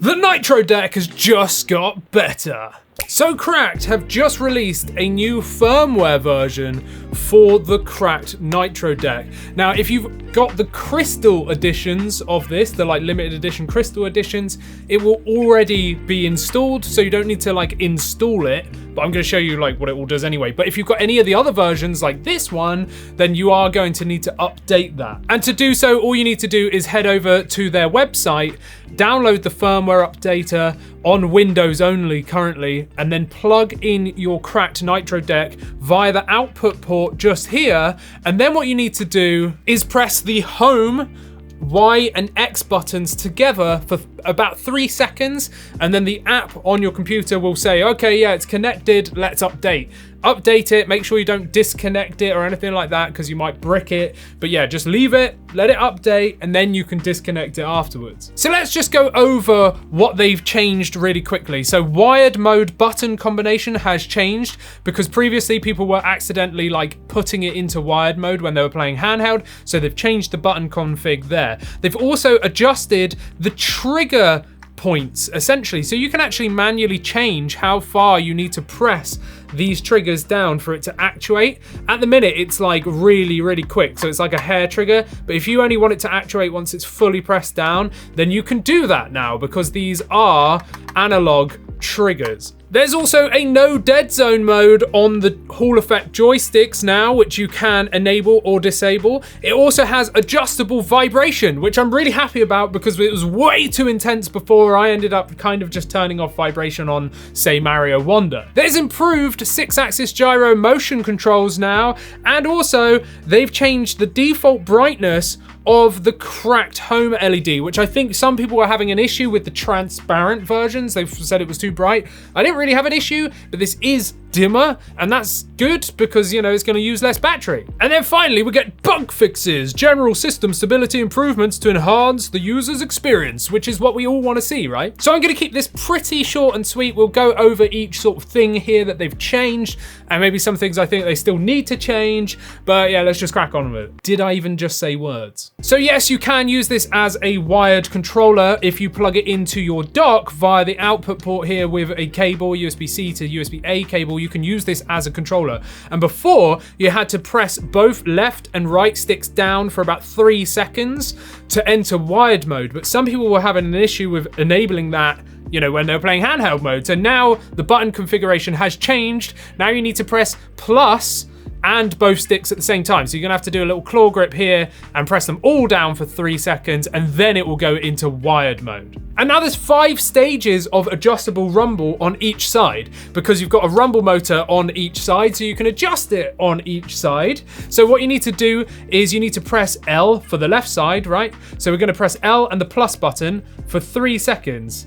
The NitroDeck has just got better. So Cracked have just released a new firmware version for the Cracked NitroDeck. Now, if you've got the crystal editions of this, the like limited edition crystal editions, it will already be installed, so you don't need to like install it, but I'm gonna show you like what it all does anyway. But if you've got any of the other versions like this one, then you are going to need to update that. And to do so, all you need to do is head over to their website, download the firmware updater on Windows only currently, and then plug in your Cracked NitroDeck via the output port just here. And then what you need to do is press the home, Y and X buttons together for about 3 seconds, and then the app on your computer will say, okay, yeah, it's connected, let's update. Update it, make sure you don't disconnect it or anything like that because you might brick it. But yeah, just leave it, let it update, and then you can disconnect it afterwards. So let's just go over what they've changed really quickly. So wired mode button combination has changed because previously people were accidentally like putting it into wired mode when they were playing handheld. So they've changed the button config there. They've also adjusted the trigger points essentially, so you can actually manually change how far you need to press these triggers down for it to actuate. At the minute it's like really quick, so it's like a hair trigger, but if you only want it to actuate once it's fully pressed down, then you can do that now because these are analog triggers. There's also a no dead zone mode on the Hall Effect joysticks now, which you can enable or disable. It also has adjustable vibration, which I'm really happy about because it was way too intense before. I ended up kind of just turning off vibration on, say, Mario Wonder. There's improved 6-axis gyro motion controls now, and also they've changed the default brightness of the Cracked home LED, which I think some people were having an issue with the transparent versions. They've said it was too bright. I didn't really have an issue, but this is dimmer, and that's good because, you know, it's going to use less battery. And then finally, we get bug fixes, general system stability improvements to enhance the user's experience, which is what we all want to see, right? So I'm going to keep this pretty short and sweet. We'll go over each sort of thing here that they've changed, and maybe some things I think they still need to change, but yeah, let's just crack on with it. Did I even just say words? So yes, you can use this as a wired controller if you plug it into your dock via the output port here with a cable, USB-C to USB-A cable. You can use this as a controller. And before, you had to press both left and right sticks down for about 3 seconds to enter wired mode. But some people were having an issue with enabling that, you know, when they're playing handheld mode. So now the button configuration has changed. Now you need to press plus and both sticks at the same time. So you're gonna have to do a little claw grip here and press them all down for 3 seconds, and then it will go into wired mode. And now there's 5 stages of adjustable rumble on each side because you've got a rumble motor on each side, so you can adjust it on each side. So what you need to do is you need to press L for the left side, right? So we're gonna press L and the plus button for 3 seconds,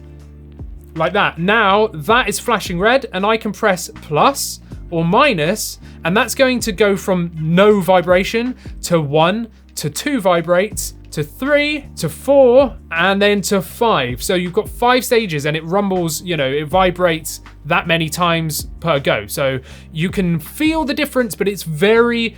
like that. Now that is flashing red, and I can press plus or minus, and that's going to go from no vibration to 1 to 2 vibrates to 3 to 4 and then to 5. So you've got 5 stages, and it rumbles, you know, it vibrates that many times per go. So you can feel the difference, but it's very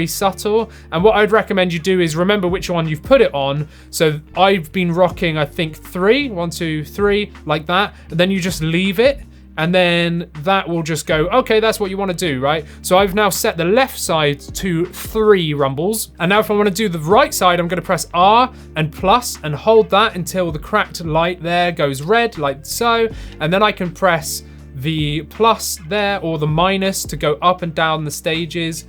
subtle. And what I'd recommend you do is remember which one you've put it on. So I've been rocking, I think 3, 1, 2, 3, like that, and then you just leave it. And then that will just go, okay, that's what you want to do, right? So I've now set the left side to 3 rumbles. And now if I want to do the right side, I'm going to press R and plus and hold that until the cracked light there goes red, like so. And then I can press the plus there or the minus to go up and down the stages.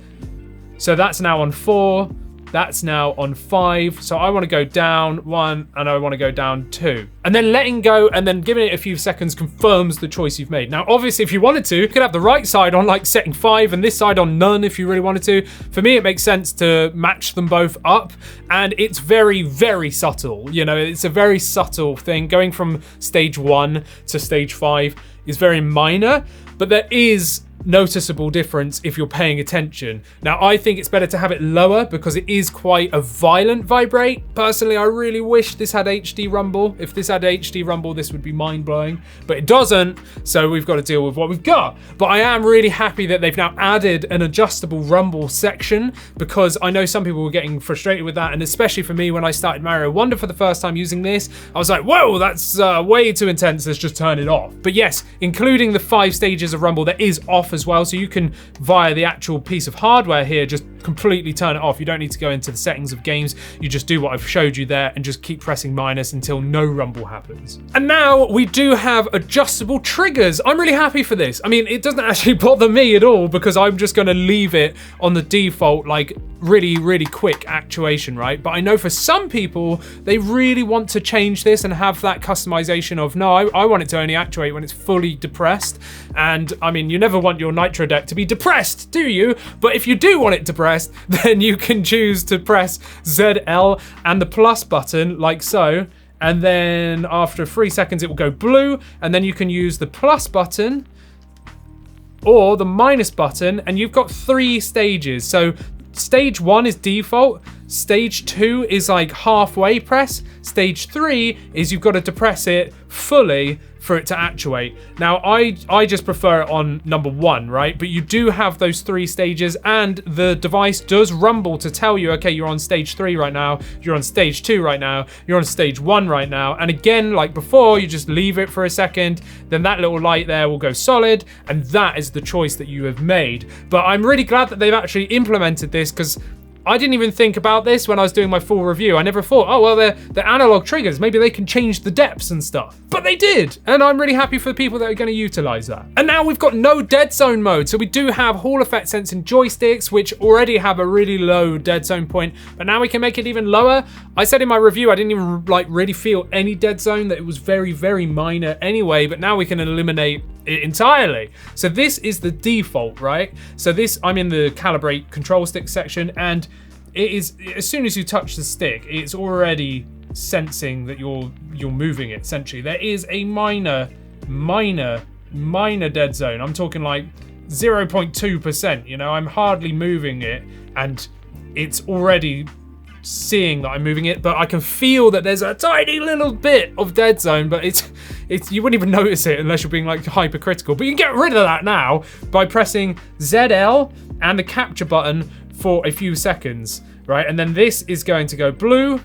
So that's now on 4. That's now on 5. So I want to go down 1 and I want to go down 2. And then letting go and then giving it a few seconds confirms the choice you've made. Now, obviously, if you wanted to, you could have the right side on like setting 5 and this side on none if you really wanted to. For me, it makes sense to match them both up. And it's very subtle. You know, it's a very subtle thing. Going from stage 1 to stage 5 is very minor, but there is noticeable difference if you're paying attention. Now, I think it's better to have it lower because it is quite a violent vibrate. Personally, I really wish this had HD rumble. If this had HD rumble, this would be mind-blowing, but it doesn't, so we've got to deal with what we've got. But I am really happy that they've now added an adjustable rumble section, because I know some people were getting frustrated with that, and especially for me when I started Mario Wonder for the first time using this, I was like, whoa, that's way too intense, let's just turn it off. But yes, including the 5 stages of rumble, that is off as well, so you can, via the actual piece of hardware here, just completely turn it off. You don't need to go into the settings of games, you just do what I've showed you there and just keep pressing minus until no rumble happens. And now we do have adjustable triggers. I'm really happy for this. I mean, it doesn't actually bother me at all because I'm just going to leave it on the default, like really quick actuation, right? But I know for some people, they really want to change this and have that customization of, no, I want it to only actuate when it's fully depressed. And I mean, you never want your NitroDeck to be depressed, do you? But if you do want it depressed, then you can choose to press ZL and the plus button like so. And then after 3 seconds, it will go blue. And then you can use the plus button or the minus button, and you've got 3 stages. So stage 1 is default, stage 2 is like halfway press, stage 3 is you've got to depress it fully for it to actuate. Now, I just prefer it on number 1, right? But you do have those 3 stages, and the device does rumble to tell you, okay, you're on stage 3 right now, you're on stage 2 right now, you're on stage 1 right now. And again, like before, you just leave it for a second, then that little light there will go solid, and that is the choice that you have made. But I'm really glad that they've actually implemented this, because I didn't even think about this when I was doing my full review. I never thought, oh, well, they're analog triggers. Maybe they can change the depths and stuff. But they did. And I'm really happy for the people that are going to utilize that. And now we've got no DeadZone mode. So we do have Hall effect sensing joysticks, which already have a really low DeadZone point. But now we can make it even lower. I said in my review, I didn't even really feel any DeadZone, that it was very minor anyway. But now we can eliminate it entirely. So this is the default, right? So this, I'm in the calibrate control stick section, and it is, as soon as you touch the stick, it's already sensing that you're moving it, essentially. There is a minor dead zone. I'm talking like 0.2%, you know, I'm hardly moving it, and it's already seeing that I'm moving it, but I can feel that there's a tiny little bit of dead zone, but it's you wouldn't even notice it unless you're being like hypercritical. But you can get rid of that now by pressing ZL and the capture button for a few seconds, right? And then this is going to go blue,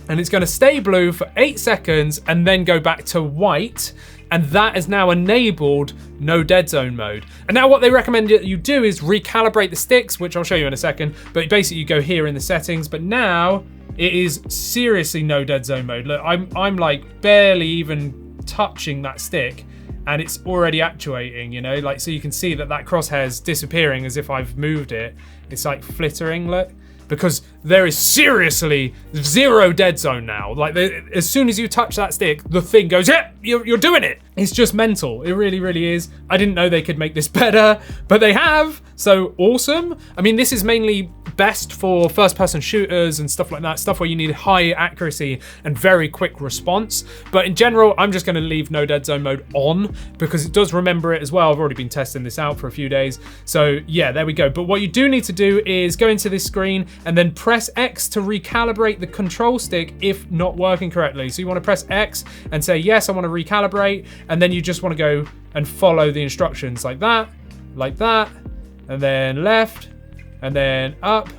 and it's going to stay blue for 8 seconds and then go back to white. And that is now enabled no DeadZone mode. And now what they recommend that you do is recalibrate the sticks, which I'll show you in a second, but basically you go here in the settings, but now it is seriously no DeadZone mode. Look, I'm like barely even touching that stick, and it's already actuating, you know, like, so you can see that crosshair's disappearing as if I've moved it. It's like flittering, look, because there is seriously 0 DeadZone now. Like, as soon as you touch that stick, the thing goes, yeah, you're doing it. It's just mental. It really is. I didn't know they could make this better, but they have. So awesome. I mean, this is mainly best for first-person shooters and stuff like that, stuff where you need high accuracy and very quick response. But in general, I'm just going to leave no DeadZone mode on because it does remember it as well. I've already been testing this out for a few days. So yeah, there we go. But what you do need to do is go into this screen and then press X to recalibrate the control stick if not working correctly. So you want to press X and say, yes, I want to recalibrate. And then you just want to go and follow the instructions like that, and then left, and then up.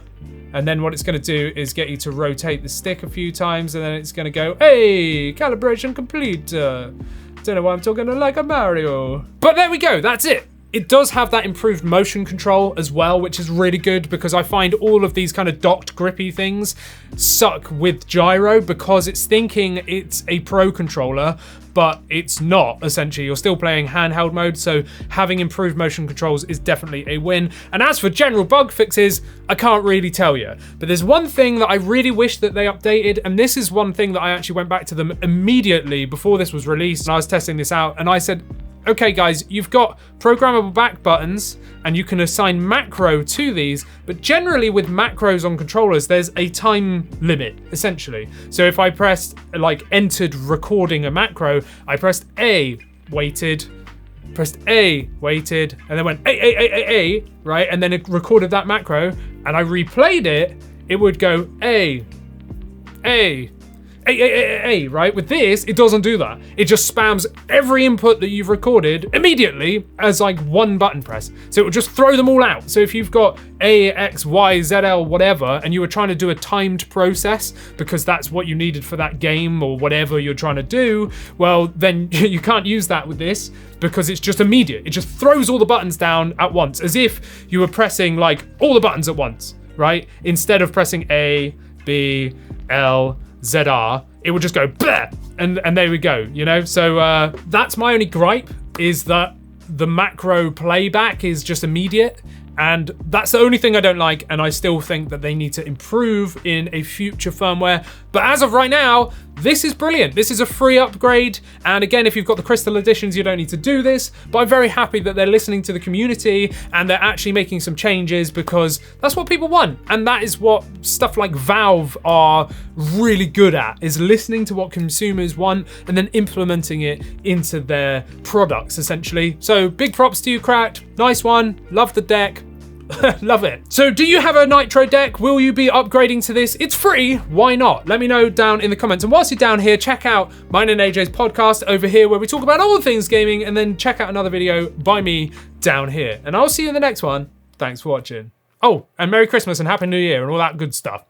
And then what it's going to do is get you to rotate the stick a few times, and then it's going to go, hey, calibration complete. Don't know why I'm talking like a Mario. But there we go, that's it. It does have that improved motion control as well, which is really good because I find all of these kind of docked grippy things suck with gyro because it's thinking it's a pro controller, but it's not, essentially. You're still playing handheld mode, so having improved motion controls is definitely a win. And as for general bug fixes, I can't really tell you. But there's one thing that I really wish that they updated, and this is one thing that I actually went back to them immediately before this was released, and I was testing this out, and I said, okay guys, you've got programmable back buttons and you can assign macro to these, but generally with macros on controllers, there's a time limit, essentially. So if I pressed, like, entered recording a macro, I pressed A, waited, pressed A, waited, and then went A, right? And then it recorded that macro, and I replayed it, it would go A, right? With this, it doesn't do that. It just spams every input that you've recorded immediately as like one button press. So it will just throw them all out. So if you've got A, X, Y, ZL, whatever, and you were trying to do a timed process because that's what you needed for that game or whatever you're trying to do, well, then you can't use that with this because it's just immediate. It just throws all the buttons down at once, as if you were pressing like all the buttons at once, right? Instead of pressing A, B, L, ZR, it would just go bleh, and there we go, you know? So that's my only gripe, is that the macro playback is just immediate, and that's the only thing I don't like, and I still think that they need to improve in a future firmware. But as of right now, this is brilliant. This is a free upgrade, and again, if you've got the Crystal Editions, you don't need to do this, but I'm very happy that they're listening to the community and they're actually making some changes, because that's what people want, and that is what stuff like Valve are really good at, is listening to what consumers want and then implementing it into their products, essentially. So big props to you, Cracked. Nice one. Love the deck. Love it. So do you have a Nitro deck? Will you be upgrading to this? It's free. Why not? Let me know down in the comments. And whilst you're down here, check out mine and AJ's podcast over here, where we talk about all things gaming, and then check out another video by me down here. And I'll see you in the next one. Thanks for watching. Oh, and Merry Christmas and Happy New Year and all that good stuff.